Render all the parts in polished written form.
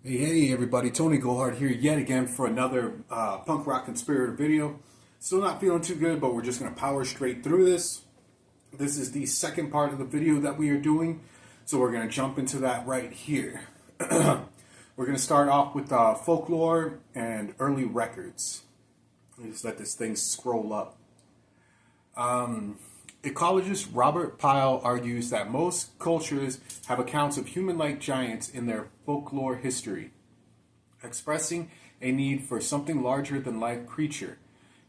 Hey everybody, Tony Gohard here yet again for another punk rock conspirator video. Still not feeling too good, but we're just going to power straight through this. This is the second part of the video that we are doing, so we're going to jump into that right here. We're going to start off with folklore and early records. Just let this thing scroll up. Ecologist Robert Pyle argues that most cultures have accounts of human-like giants in their folklore history, expressing a need for something larger-than-life creature.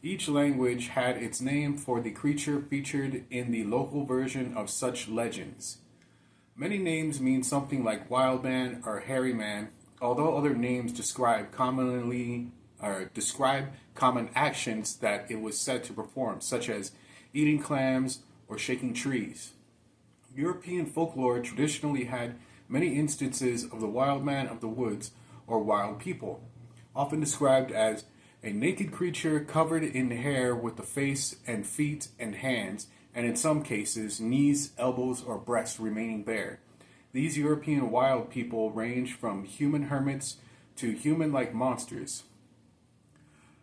Each language had its name for the creature featured in the local version of such legends. Many names mean something like wild man or hairy man, although other names describe common actions that it was said to perform, such as eating clams or shaking trees. European folklore traditionally had many instances of the wild man of the woods or wild people, often described as a naked creature covered in hair with the face and feet and hands, and in some cases, knees, elbows, or breasts remaining bare. These European wild people range from human hermits to human-like monsters.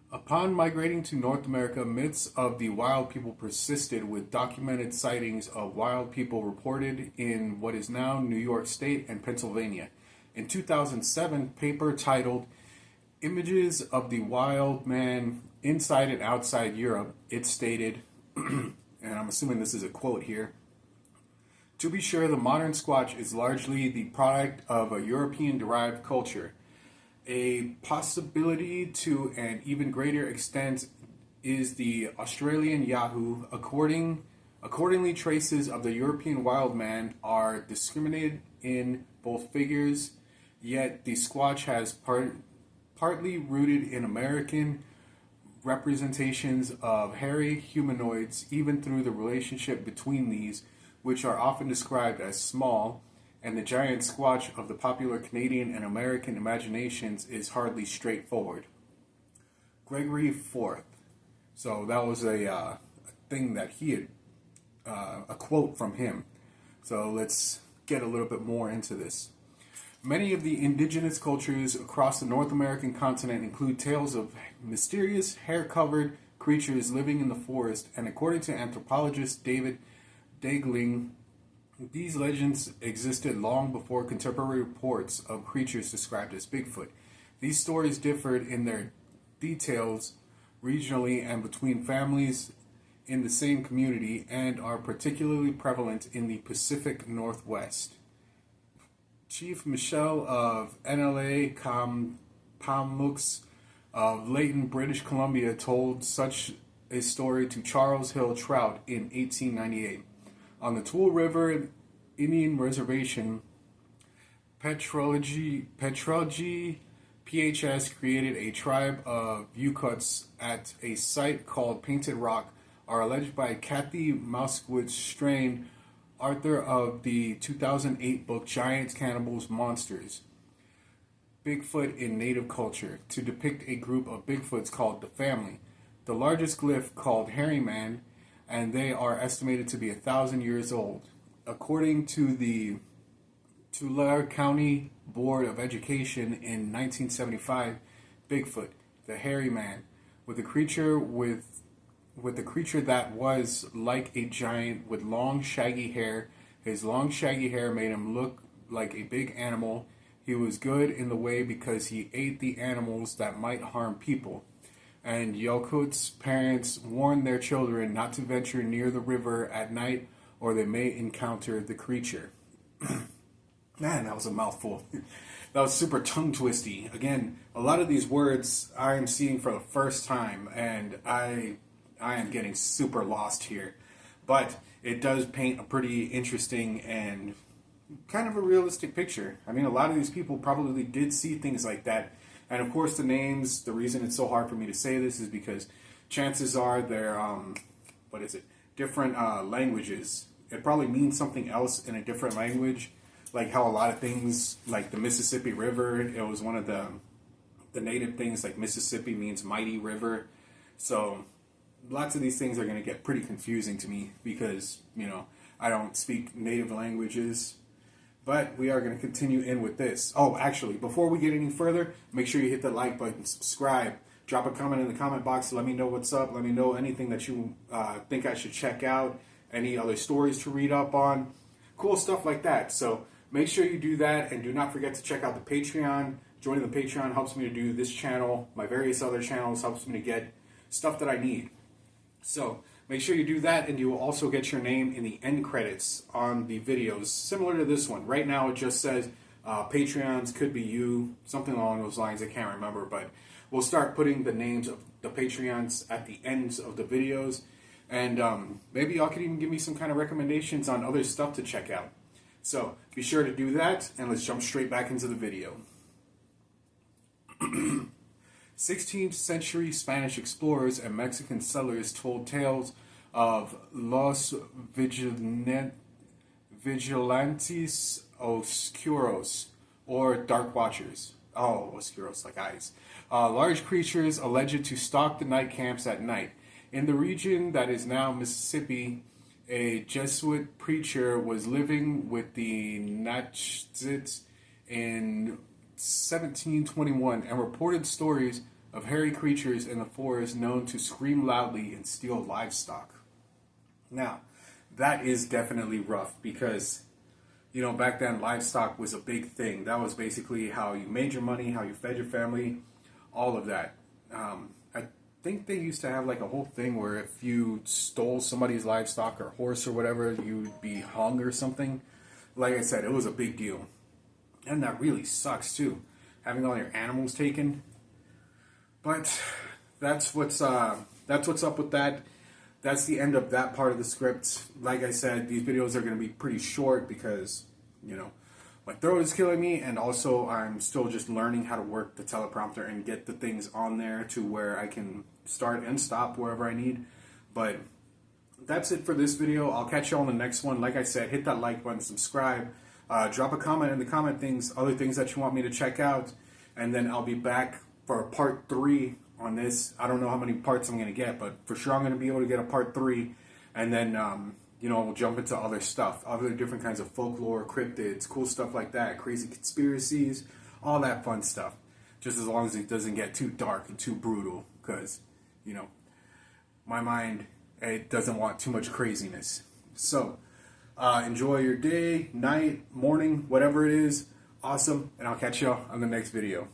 Upon migrating to North America, myths of the wild people persisted, with documented sightings of wild people reported in what is now New York State and Pennsylvania. In 2007, paper titled Images of the Wild Man Inside and Outside Europe, it stated, and I'm assuming this is a quote here, "To be sure, the modern Squatch is largely the product of a European-derived culture. A possibility to an even greater extent is the Australian Yahoo. Accordingly, traces of the European wild man are discriminated in both figures, yet the Squatch has partly rooted in American representations of hairy humanoids, even through the relationship between these, which are often described as small, and the giant Squatch of the popular Canadian and American imaginations is hardly straightforward." Gregory IV. So that was a thing that he had, a quote from him. So let's get a little bit more into this. Many of the indigenous cultures across the North American continent include tales of mysterious, hair-covered creatures living in the forest, and according to anthropologist David Dagling, these legends existed long before contemporary reports of creatures described as Bigfoot. These stories differed in their details regionally and between families in the same community, and are particularly prevalent in the Pacific Northwest. Chief Michel of NLA Kamloops of Layton, British Columbia, told such a story to Charles Hill Trout in 1898. On the Tool River Indian Reservation, Petrology PHS created a tribe of Yukuts at a site called Painted Rock, are alleged by Kathy Moskowitz Strain, author of the 2008 book Giant Cannibals Monsters, Bigfoot in Native Culture, to depict a group of Bigfoots called the Family. The largest glyph called Hairy Man, and they are estimated to be 1,000 years old. According to the Tulare County Board of Education in 1975, Bigfoot, the hairy man, with a creature that was like a giant with long shaggy hair. His long shaggy hair made him look like a big animal. He was good in the way because he ate the animals that might harm people. And Yokut's parents warned their children not to venture near the river at night, or they may encounter the creature. Man, that was a mouthful. That was super tongue-twisty. Again, a lot of these words I am seeing for the first time, and I am getting super lost here. But it does paint a pretty interesting and kind of a realistic picture. I mean, a lot of these people probably did see things like that. And of course, the names, the reason it's so hard for me to say this is because chances are they're, different languages. It probably means something else in a different language. Like how a lot of things, like the Mississippi River, it was one of the native things, like Mississippi means mighty river. So lots of these things are going to get pretty confusing to me because, I don't speak native languages. But we are going to continue in with this. Oh, actually, before we get any further, make sure you hit the like button, subscribe, drop a comment in the comment box to let me know what's up. Let me know anything that you think I should check out, any other stories to read up on, cool stuff like that. So make sure you do that, and do not forget to check out the Patreon. Joining the Patreon helps me to do this channel, my various other channels, helps me to get stuff that I need. So make sure you do that, and you will also get your name in the end credits on the videos, similar to this one. Right now it just says Patreons could be you, something along those lines. I can't remember, but we'll start putting the names of the Patreons at the ends of the videos, and maybe y'all could even give me some kind of recommendations on other stuff to check out. So be sure to do that, and let's jump straight back into the video. 16th century Spanish explorers and Mexican settlers told tales of los vigilantes oscuros, or dark watchers. Oh, oscuros, like eyes. Large creatures alleged to stalk the night camps at night. In the region that is now Mississippi, a Jesuit preacher was living with the Natchez in 1721 and reported stories of hairy creatures in the forest known to scream loudly and steal livestock. Now, that is definitely rough because, you know, back then livestock was a big thing. That was basically how you made your money, how you fed your family, all of that. I think they used to have like a whole thing where if you stole somebody's livestock or horse or whatever, you'd be hung or something. Like I said, it was a big deal. And that really sucks too, having all your animals taken. But that's what's up with that. That's the end of that part of the script. Like I said, these videos are going to be pretty short because, you know, my throat is killing me, and also I'm still just learning how to work the teleprompter and get the things on there to where I can start and stop wherever I need. But that's it for this video. I'll catch you on the next one. Like I said, hit that like button, subscribe. Drop a comment in the comment things, other things that you want me to check out, and then I'll be back for part 3 on this. I don't know how many parts I'm going to get, but for sure I'm going to be able to get a part 3, and then, you know, we'll jump into other stuff, other different kinds of folklore, cryptids, cool stuff like that, crazy conspiracies, all that fun stuff, just as long as it doesn't get too dark and too brutal, because, you know, my mind, it doesn't want too much craziness. So, enjoy your day, night, morning, whatever it is. Awesome. And I'll catch you on the next video.